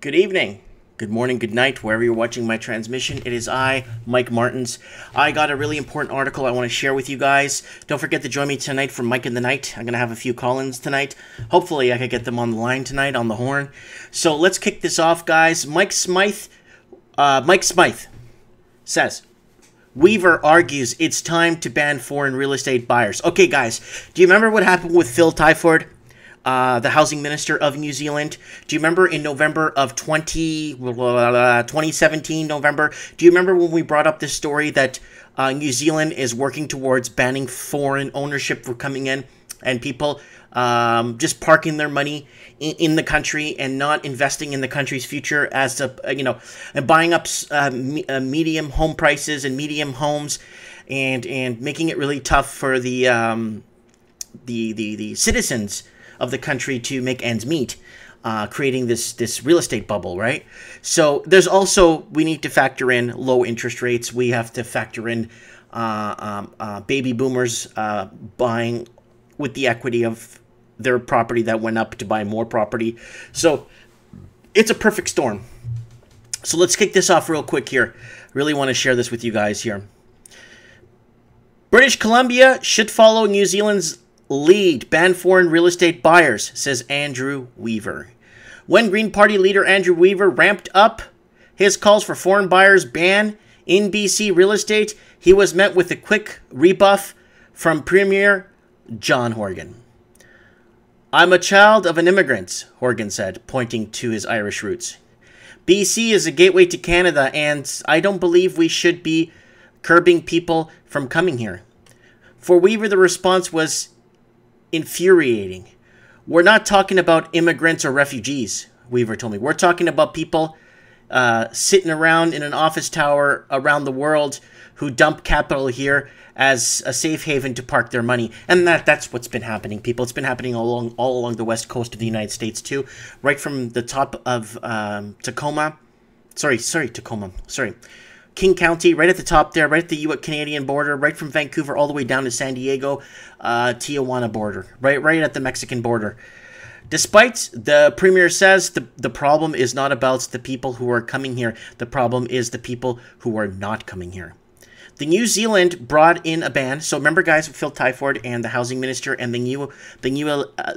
Good evening, good morning, good night, wherever you're watching my transmission. It is I, Mike Martins. I got a really important article I want to share with you guys. Don't forget to join me tonight for Mike in the Night. I'm going to have a few call-ins tonight. Hopefully I can get them on the line tonight on the horn. So let's kick this off, guys. Mike Smythe says, Weaver argues it's time to ban foreign real estate buyers. Okay, guys, do you remember what happened with Phil Tyford? The housing minister of New Zealand. Do you remember in November of 2017, November? Do you remember when we brought up this story that New Zealand is working towards banning foreign ownership for coming in and people just parking their money in the country and not investing in the country's future as a, and buying up medium home prices and medium homes and making it really tough for the citizens of the country to make ends meet, creating this real estate bubble, right? So there's also, we need to factor in low interest rates. We have to factor in baby boomers buying with the equity of their property that went up to buy more property. So it's a perfect storm. So let's kick this off real quick here. Really want to share this with you guys here. British Columbia should follow New Zealand's lead, ban foreign real estate buyers, says Andrew Weaver. When Green Party leader Andrew Weaver ramped up his calls for foreign buyers ban in BC real estate, he was met with a quick rebuff from Premier John Horgan. I'm a child of an immigrant, Horgan said, pointing to his Irish roots. BC is a gateway to Canada, and I don't believe we should be curbing people from coming here. For Weaver, the response was infuriating. We're not talking about immigrants or refugees, Weaver told me. We're talking about people sitting around in an office tower around the world who dump capital here as a safe haven to park their money. And that's what's been happening, people. It's been happening all along the west coast of the United States, too. Right from the top of King County, right at the top there, right at the U.S.-Canadian border, right from Vancouver all the way down to San Diego, Tijuana border, right at the Mexican border. Despite the Premier says the problem is not about the people who are coming here. The problem is the people who are not coming here. The New Zealand brought in a ban. So remember, guys, Phil Tyford and the housing minister and the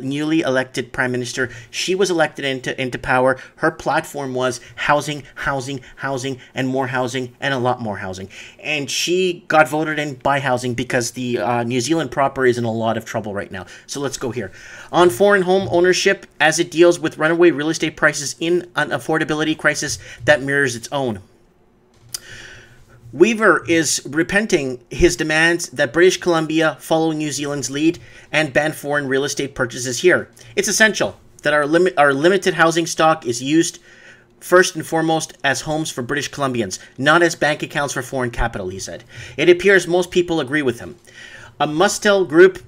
newly elected prime minister. She was elected into power. Her platform was housing, housing, housing, and more housing, and a lot more housing. And she got voted in by housing because the New Zealand proper is in a lot of trouble right now. So let's go here. On foreign home ownership, as it deals with runaway real estate prices in an affordability crisis that mirrors its own. Weaver is repenting his demands that British Columbia follow New Zealand's lead and ban foreign real estate purchases here. It's essential that our limited housing stock is used first and foremost as homes for British Columbians, not as bank accounts for foreign capital, he said. It appears most people agree with him. A Mustel Group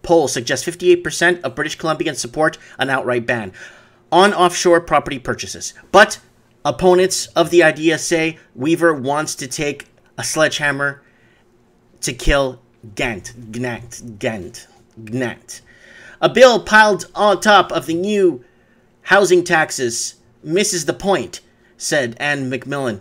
poll suggests 58% of British Columbians support an outright ban on offshore property purchases. But opponents of the idea say Weaver wants to take a sledgehammer to kill Ghent. A bill piled on top of the new housing taxes misses the point, said Anne McMillan,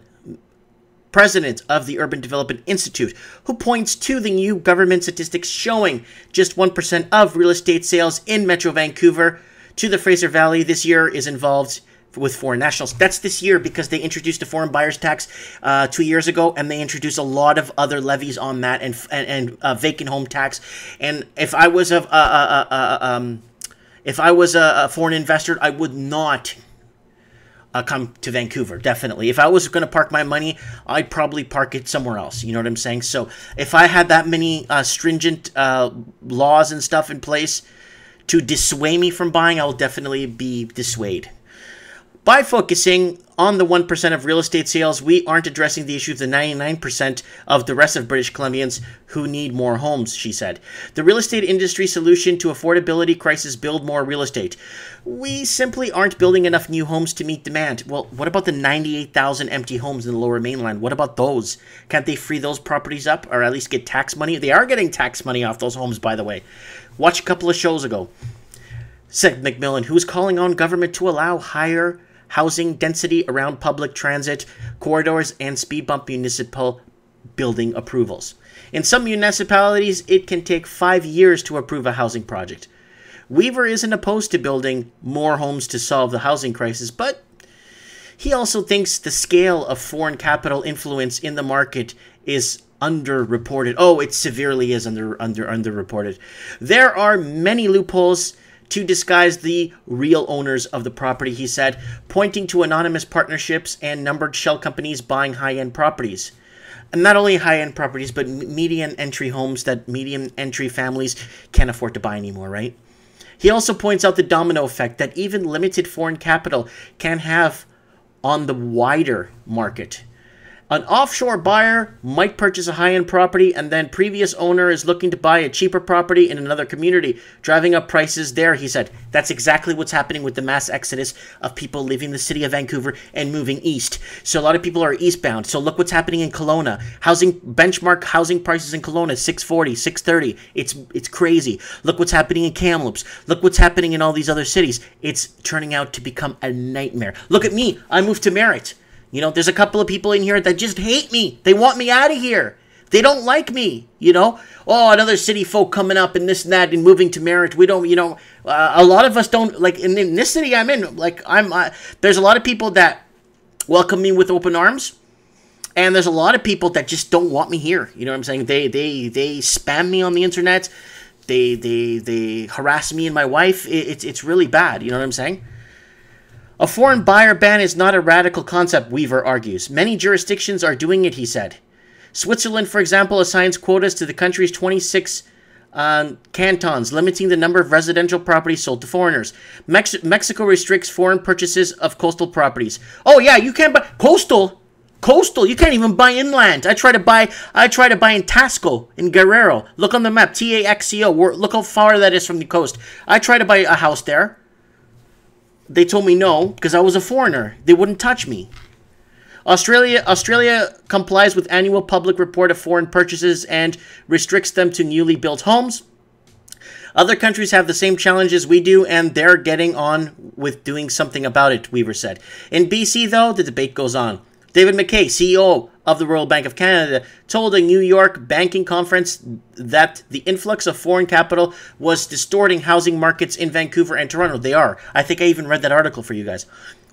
president of the Urban Development Institute, who points to the new government statistics showing just 1% of real estate sales in Metro Vancouver to the Fraser Valley this year is involved with foreign nationals. That's this year because they introduced a foreign buyers tax 2 years ago, and they introduced a lot of other levies on that and vacant home tax. And if I was a foreign investor, I would not come to Vancouver. Definitely, if I was going to park my money, I'd probably park it somewhere else. You know what I'm saying? So if I had that many stringent laws and stuff in place to dissuade me from buying, I will definitely be dissuaded. By focusing on the 1% of real estate sales, we aren't addressing the issue of the 99% of the rest of British Columbians who need more homes, she said. The real estate industry solution to affordability crisis: build more real estate. We simply aren't building enough new homes to meet demand. Well, what about the 98,000 empty homes in the Lower Mainland? What about those? Can't they free those properties up or at least get tax money? They are getting tax money off those homes, by the way. Watch a couple of shows ago. said McMillan, who's calling on government to allow higher housing density around public transit corridors and speed bump municipal building approvals. In some municipalities, it can take 5 years to approve a housing project. Weaver isn't opposed to building more homes to solve the housing crisis, but he also thinks the scale of foreign capital influence in the market is underreported. Oh, it severely is underreported. There are many loopholes to disguise the real owners of the property, he said, pointing to anonymous partnerships and numbered shell companies buying high-end properties. And not only high-end properties, but median entry homes that median entry families can't afford to buy anymore, right? He also points out the domino effect that even limited foreign capital can have on the wider market. An offshore buyer might purchase a high-end property and then previous owner is looking to buy a cheaper property in another community, driving up prices there, he said. That's exactly what's happening with the mass exodus of people leaving the city of Vancouver and moving east. So a lot of people are eastbound. So look what's happening in Kelowna. Benchmark housing prices in Kelowna, $640, $630. It's crazy. Look what's happening in Kamloops. Look what's happening in all these other cities. It's turning out to become a nightmare. Look at me. I moved to Merritt. You know, there's a couple of people in here that just hate me. They want me out of here. They don't like me, you know. Oh, another city folk coming up and this and that and moving to Merritt. We don't, you know, a lot of us don't, like, in this city I'm in, like, there's a lot of people that welcome me with open arms. And there's a lot of people that just don't want me here. You know what I'm saying? They spam me on the internet. They harass me and my wife. It's really bad. You know what I'm saying? A foreign buyer ban is not a radical concept, Weaver argues. Many jurisdictions are doing it, he said. Switzerland, for example, assigns quotas to the country's 26 cantons, limiting the number of residential properties sold to foreigners. Mexico restricts foreign purchases of coastal properties. Oh yeah, you can't buy coastal. You can't even buy inland. I try to buy in Taxco in Guerrero. Look on the map, Taxco. Look how far that is from the coast. I try to buy a house there. They told me no, because I was a foreigner. They wouldn't touch me. Australia complies with annual public report of foreign purchases and restricts them to newly built homes. Other countries have the same challenges we do, and they're getting on with doing something about it, Weaver said. In BC, though, the debate goes on. David McKay, CEO of the Royal Bank of Canada, told a New York banking conference that the influx of foreign capital was distorting housing markets in Vancouver and Toronto. They are. I think I even read that article for you guys.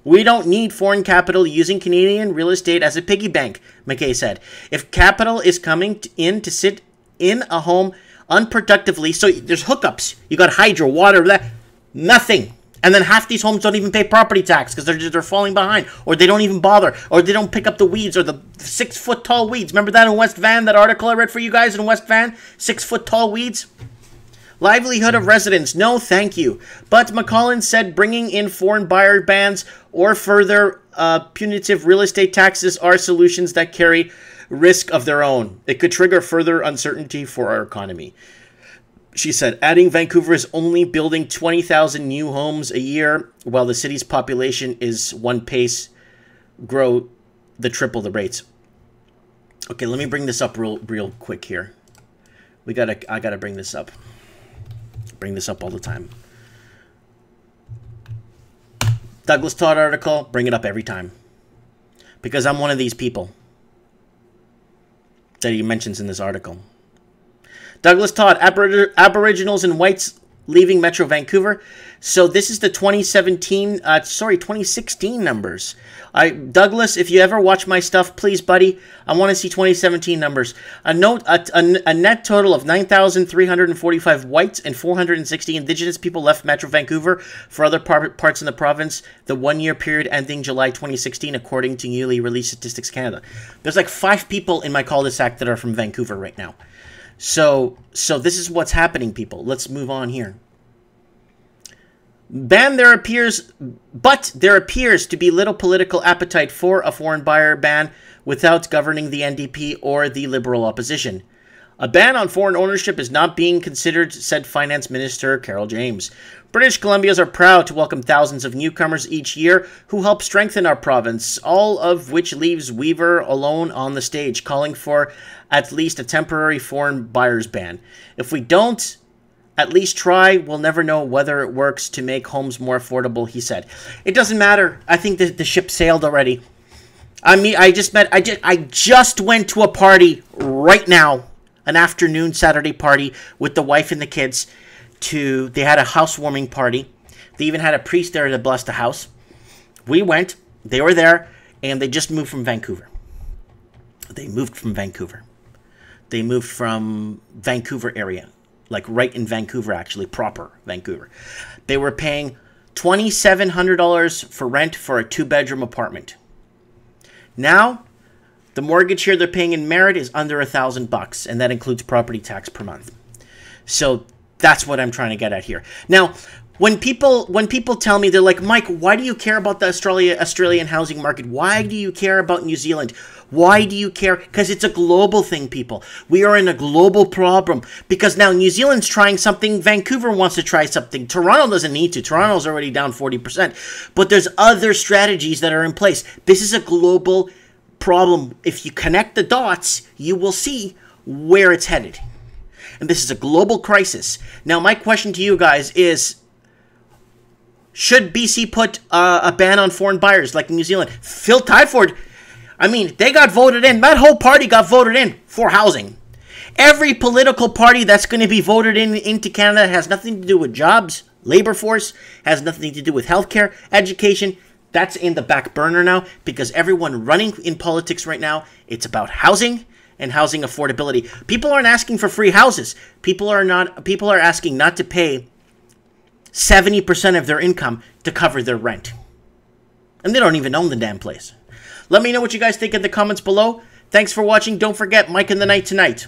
We don't need foreign capital using Canadian real estate as a piggy bank, McKay said. If capital is coming in to sit in a home unproductively, so there's hookups. You got hydro, water, that, nothing. And then half these homes don't even pay property tax because they're falling behind, or they don't even bother, or they don't pick up the weeds, or the 6-foot tall weeds. Remember that in West Van, that article I read for you guys in West Van? 6-foot tall weeds? Livelihood of residents, no thank you. But McCollin said bringing in foreign buyer bans or further punitive real estate taxes are solutions that carry risk of their own. It could trigger further uncertainty for our economy. She said, adding Vancouver is only building 20,000 new homes a year, while the city's population is one pace grow triple the rates. Okay, let me bring this up real quick here. I gotta bring this up. Bring this up all the time. Douglas Todd article, bring it up every time. Because I'm one of these people that he mentions in this article. Douglas Todd, Aboriginals and whites leaving Metro Vancouver. So this is the 2016 numbers. Douglas, if you ever watch my stuff, please, buddy, I want to see 2017 numbers. A net total of 9,345 whites and 460 Indigenous people left Metro Vancouver for other parts in the province the one-year period ending July 2016, according to newly released Statistics Canada. There's like 5 people in my cul-de-sac that are from Vancouver right now. So this is what's happening, people. Let's move on here. There appears to be little political appetite for a foreign buyer ban without governing the NDP or the Liberal opposition. A ban on foreign ownership is not being considered, said Finance Minister Carol James. British Columbians are proud to welcome thousands of newcomers each year who help strengthen our province, all of which leaves Weaver alone on the stage, calling for at least a temporary foreign buyers ban. If we don't At least try. We'll never know whether it works to make homes more affordable, he said. It doesn't matter. I think the ship sailed already. I mean, I just went to a party right now, an afternoon Saturday party with the wife and the kids. They had a housewarming party. They even had a priest there to bless the house. We went. They were there, and they just moved from Vancouver. They moved from Vancouver. They moved from Vancouver area. Like right in Vancouver, actually, proper Vancouver. They were paying $2,700 for rent for a 2-bedroom apartment. Now, the mortgage here they're paying in Merritt is under $1,000, and that includes property tax per month. So that's what I'm trying to get at here. Now, when people tell me, they're like, Mike, why do you care about the Australian housing market? Why do you care about New Zealand? Why do you care? Because it's a global thing, people. We are in a global problem. Because now New Zealand's trying something. Vancouver wants to try something. Toronto doesn't need to. Toronto's already down 40%. But there's other strategies that are in place. This is a global problem. If you connect the dots, you will see where it's headed. And this is a global crisis. Now, my question to you guys is, should BC put a ban on foreign buyers like New Zealand? Phil Twyford, I mean, they got voted in. That whole party got voted in for housing. Every political party that's going to be voted into Canada has nothing to do with jobs, labor force, has nothing to do with healthcare, education. That's in the back burner now because everyone running in politics right now, it's about housing and housing affordability. People aren't asking for free houses. People are asking not to pay 70% of their income to cover their rent. And they don't even own the damn place. Let me know what you guys think in the comments below. Thanks for watching. Don't forget, Mike in the Night tonight.